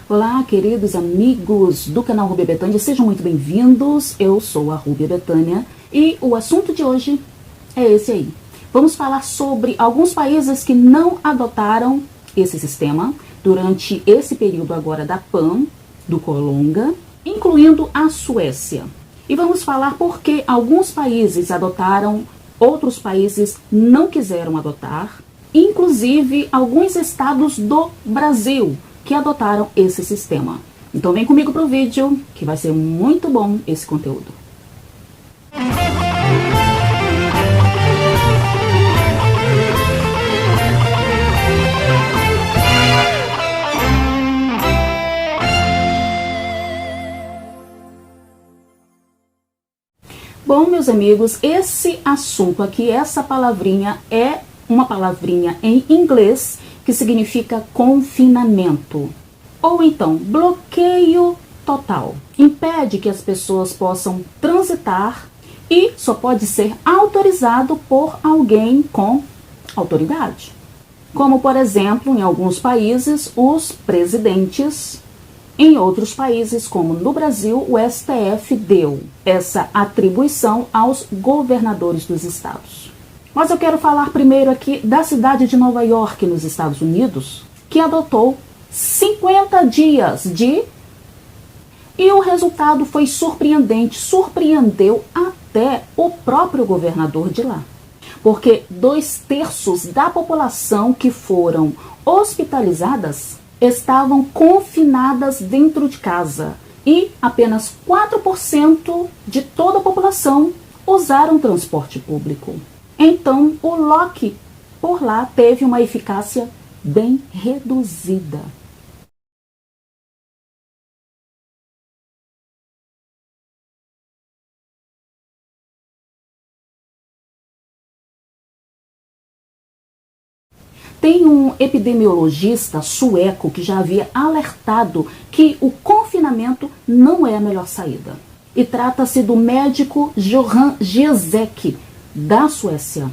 Olá, queridos amigos do canal Rúbia Betânia, sejam muito bem-vindos. Eu sou a Rúbia Betânia e o assunto de hoje é esse aí. Vamos falar sobre alguns países que não adotaram esse sistema durante esse período agora da PAN, do Colonga, incluindo a Suécia. E vamos falar por que alguns países adotaram, outros países não quiseram adotar, inclusive alguns estados do Brasil que adotaram esse sistema. Então vem comigo pro vídeo, que vai ser muito bom esse conteúdo. Bom, meus amigos, esse assunto aqui, essa palavrinha é uma palavrinha em inglês que significa confinamento, ou então bloqueio total. Impede que as pessoas possam transitar e só pode ser autorizado por alguém com autoridade. Como, por exemplo, em alguns países, os presidentes. Em outros países, como no Brasil, o STF deu essa atribuição aos governadores dos estados. Mas eu quero falar primeiro aqui da cidade de Nova York, nos Estados Unidos, que adotou 50 dias de... E o resultado foi surpreendente, surpreendeu até o próprio governador de lá. Porque 2/3 da população que foram hospitalizadas estavam confinadas dentro de casa. E apenas 4% de toda a população usaram transporte público. Então, o lock por lá teve uma eficácia bem reduzida. Tem um epidemiologista sueco que já havia alertado que o confinamento não é a melhor saída. E trata-se do médico Johan Giesecke, da Suécia,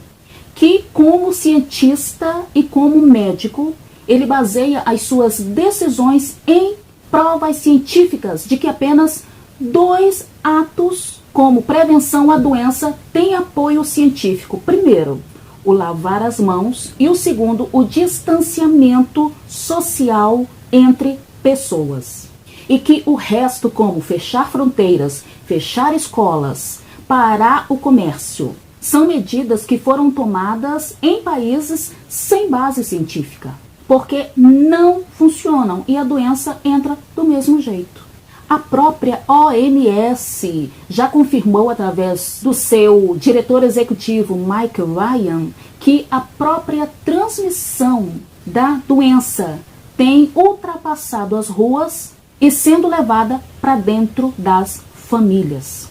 que como cientista e como médico, ele baseia as suas decisões em provas científicas de que apenas 2 atos como prevenção à doença têm apoio científico. Primeiro, o lavar as mãos, e o segundo, o distanciamento social entre pessoas. E que o resto, como fechar fronteiras, fechar escolas, parar o comércio, são medidas que foram tomadas em países sem base científica, porque não funcionam e a doença entra do mesmo jeito. A própria OMS já confirmou através do seu diretor executivo Mike Ryan que a própria transmissão da doença tem ultrapassado as ruas e sendo levada para dentro das famílias.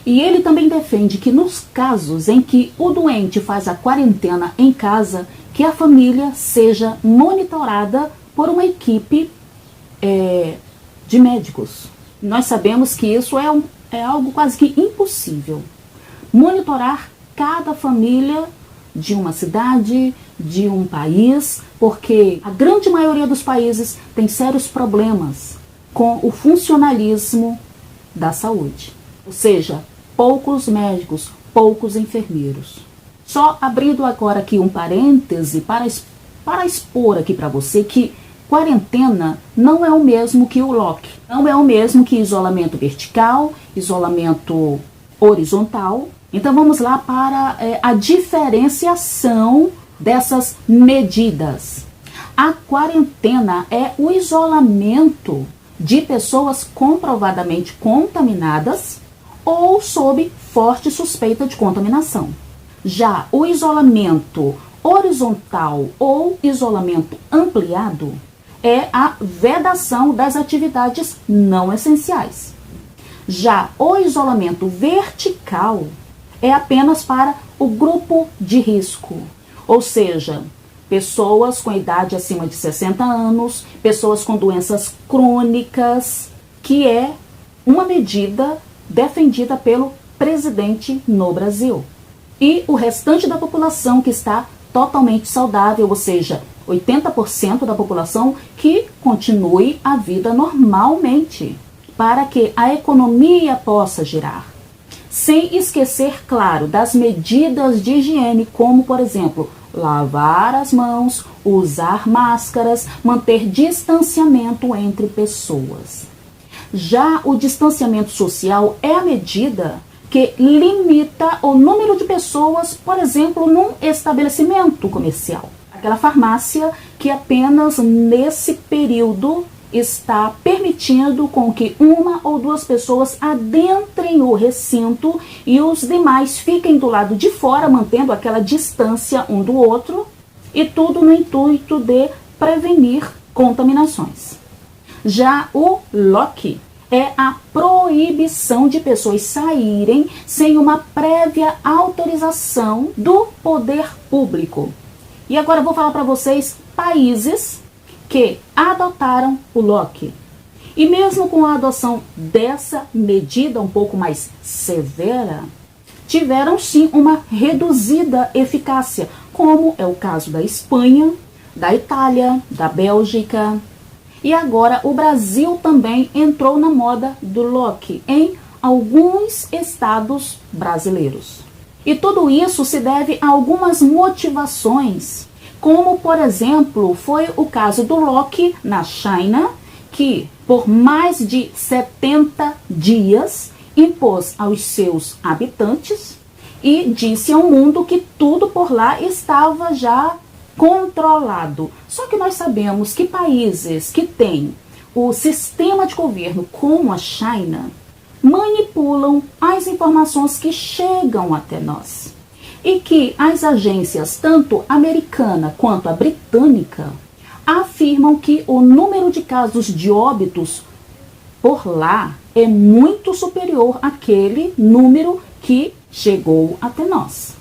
E ele também defende que nos casos em que o doente faz a quarentena em casa, que a família seja monitorada por uma equipe de médicos. Nós sabemos que isso é algo quase que impossível. Monitorar cada família de uma cidade, de um país, porque a grande maioria dos países tem sérios problemas com o funcionalismo da saúde. Ou seja, poucos médicos, poucos enfermeiros. Só abrindo agora aqui um parêntese para expor aqui para você que quarentena não é o mesmo que o lock. Não é o mesmo que isolamento vertical, isolamento horizontal. Então vamos lá para a diferenciação dessas medidas. A quarentena é o isolamento de pessoas comprovadamente contaminadas ou sob forte suspeita de contaminação. Já o isolamento horizontal ou isolamento ampliado é a vedação das atividades não essenciais. Já o isolamento vertical é apenas para o grupo de risco, ou seja, pessoas com idade acima de 60 anos, pessoas com doenças crônicas, que é uma medida defendida pelo presidente no Brasil. e o restante da população que está totalmente saudável, ou seja, 80% da população que continue a vida normalmente, para que a economia possa girar. Sem esquecer, claro, das medidas de higiene, como, por exemplo, lavar as mãos, usar máscaras, manter distanciamento entre pessoas. Já o distanciamento social é a medida que limita o número de pessoas, por exemplo, num estabelecimento comercial. Aquela farmácia que apenas nesse período está permitindo com que uma ou duas pessoas adentrem o recinto e os demais fiquem do lado de fora, mantendo aquela distância um do outro, e tudo no intuito de prevenir contaminações. Já o lock é a proibição de pessoas saírem sem uma prévia autorização do poder público. E agora eu vou falar para vocês países que adotaram o lock. E mesmo com a adoção dessa medida um pouco mais severa, tiveram sim uma reduzida eficácia, como é o caso da Espanha, da Itália, da Bélgica. E agora o Brasil também entrou na moda do lock em alguns estados brasileiros. E tudo isso se deve a algumas motivações, como, por exemplo, foi o caso do lock na China, que por mais de 70 dias impôs aos seus habitantes e disse ao mundo que tudo por lá estava já controlado. Só que nós sabemos que países que têm o sistema de governo como a China manipulam as informações que chegam até nós. E que as agências, tanto americana quanto a britânica, afirmam que o número de casos de óbitos por lá é muito superior àquele número que chegou até nós.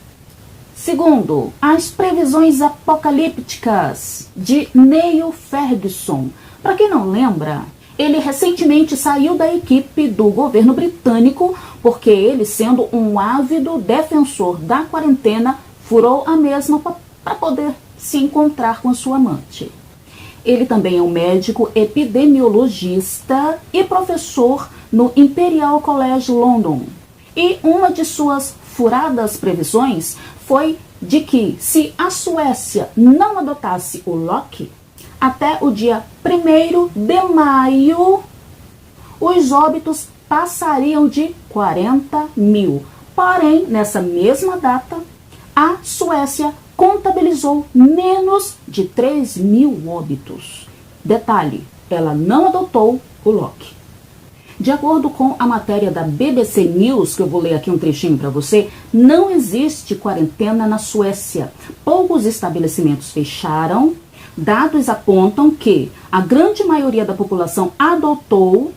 Segundo, as previsões apocalípticas de Neil Ferguson. Para quem não lembra, ele recentemente saiu da equipe do governo britânico porque ele, sendo um ávido defensor da quarentena, furou a mesma para poder se encontrar com sua amante. Ele também é um médico epidemiologista e professor no Imperial College London. E uma de suas furadas previsões foi de que, se a Suécia não adotasse o lock, até o dia 1º de maio, os óbitos passariam de 40 mil. Porém, nessa mesma data, a Suécia contabilizou menos de 3 mil óbitos. Detalhe, ela não adotou o lock. De acordo com a matéria da BBC News, que eu vou ler aqui um trechinho para você, não existe quarentena na Suécia. Poucos estabelecimentos fecharam. Dados apontam que a grande maioria da população adotou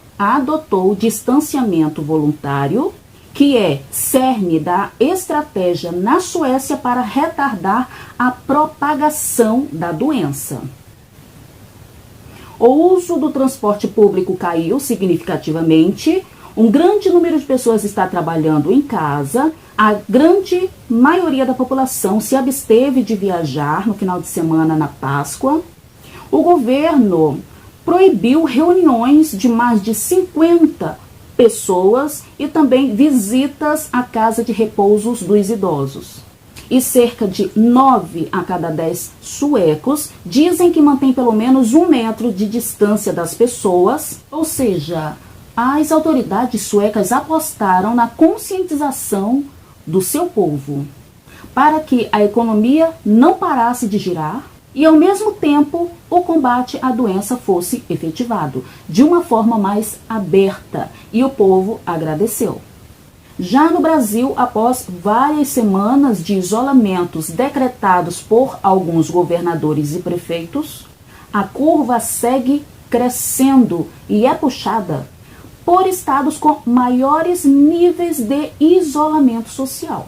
distanciamento voluntário, que é cerne da estratégia na Suécia para retardar a propagação da doença. O uso do transporte público caiu significativamente, um grande número de pessoas está trabalhando em casa, a grande maioria da população se absteve de viajar no final de semana na Páscoa. O governo proibiu reuniões de mais de 50 pessoas e também visitas à casa de repousos dos idosos. E cerca de 9 a cada 10 suecos dizem que mantém pelo menos 1 metro de distância das pessoas, ou seja, as autoridades suecas apostaram na conscientização do seu povo para que a economia não parasse de girar e, ao mesmo tempo, o combate à doença fosse efetivado de uma forma mais aberta, e o povo agradeceu. Já no Brasil, após várias semanas de isolamentos decretados por alguns governadores e prefeitos, a curva segue crescendo e é puxada por estados com maiores níveis de isolamento social,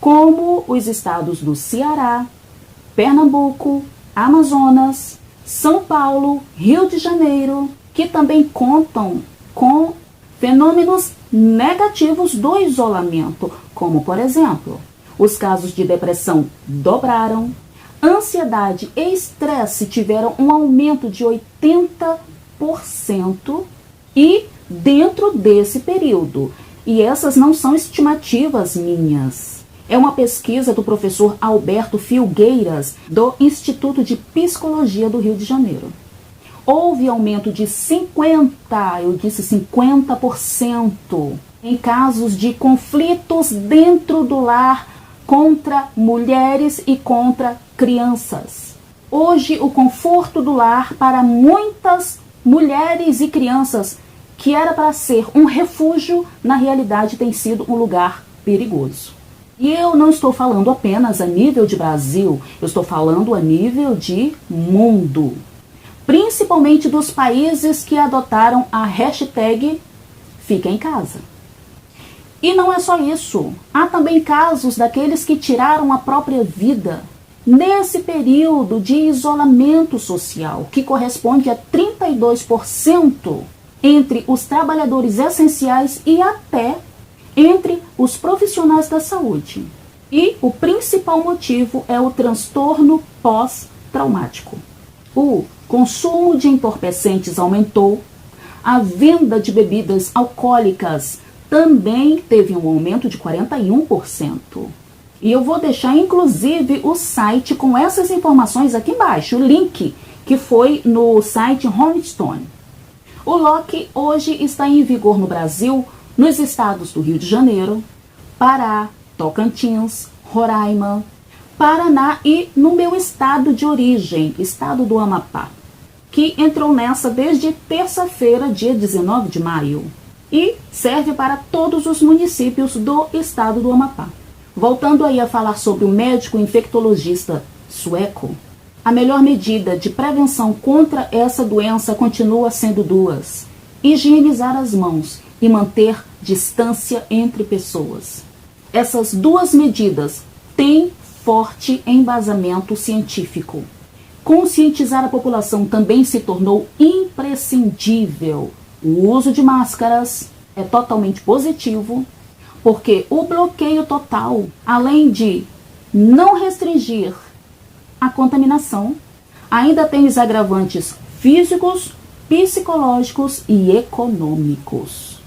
como os estados do Ceará, Pernambuco, Amazonas, São Paulo, Rio de Janeiro, que também contam com fenômenos negativos do isolamento, como, por exemplo, Os casos de depressão dobraram. Ansiedade e estresse tiveram um aumento de 80% e dentro desse período. E essas não são estimativas minhas. É uma pesquisa do professor Alberto Filgueiras, do Instituto de Psicologia do Rio de Janeiro. Houve aumento de 50% em casos de conflitos dentro do lar contra mulheres e contra crianças. Hoje, o conforto do lar para muitas mulheres e crianças, que era para ser um refúgio, na realidade tem sido um lugar perigoso. E eu não estou falando apenas a nível de Brasil, eu estou falando a nível de mundo. Principalmente dos países que adotaram a hashtag Fica em Casa. E não é só isso, há também casos daqueles que tiraram a própria vida nesse período de isolamento social, que corresponde a 32% entre os trabalhadores essenciais e até entre os profissionais da saúde. E o principal motivo é o transtorno pós-traumático. O consumo de entorpecentes aumentou, a venda de bebidas alcoólicas também teve um aumento de 41%. E eu vou deixar inclusive o site com essas informações aqui embaixo, o link que foi no site Rolling Stone. O LOC hoje está em vigor no Brasil, nos estados do Rio de Janeiro, Pará, Tocantins, Roraima, Paraná e no meu estado de origem, estado do Amapá, que entrou nessa desde terça-feira, dia 19 de maio, e serve para todos os municípios do estado do Amapá. Voltando aí a falar sobre o médico infectologista sueco, a melhor medida de prevenção contra essa doença continua sendo duas: higienizar as mãos e manter distância entre pessoas. Essas duas medidas têm forte embasamento científico. Conscientizar a população também se tornou imprescindível. O uso de máscaras é totalmente positivo, porque o bloqueio total, além de não restringir a contaminação, ainda tem os agravantes físicos, psicológicos e econômicos.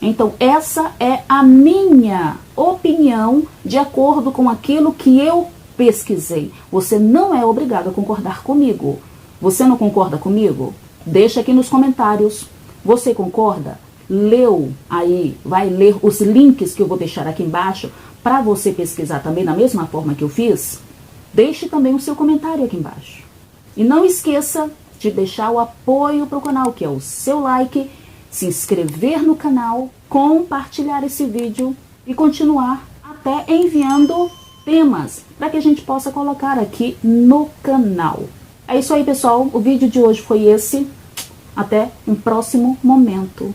Então, essa é a minha opinião de acordo com aquilo que eu pesquisei. Você não é obrigado a concordar comigo. Você não concorda comigo? Deixa aqui nos comentários. Você concorda? Leu aí, vai ler os links que eu vou deixar aqui embaixo para você pesquisar também da mesma forma que eu fiz? Deixe também o seu comentário aqui embaixo. E não esqueça de deixar o apoio para o canal, que é o seu like, se inscrever no canal, compartilhar esse vídeo e continuar até enviando temas para que a gente possa colocar aqui no canal. É isso aí, pessoal. O vídeo de hoje foi esse. Até um próximo momento.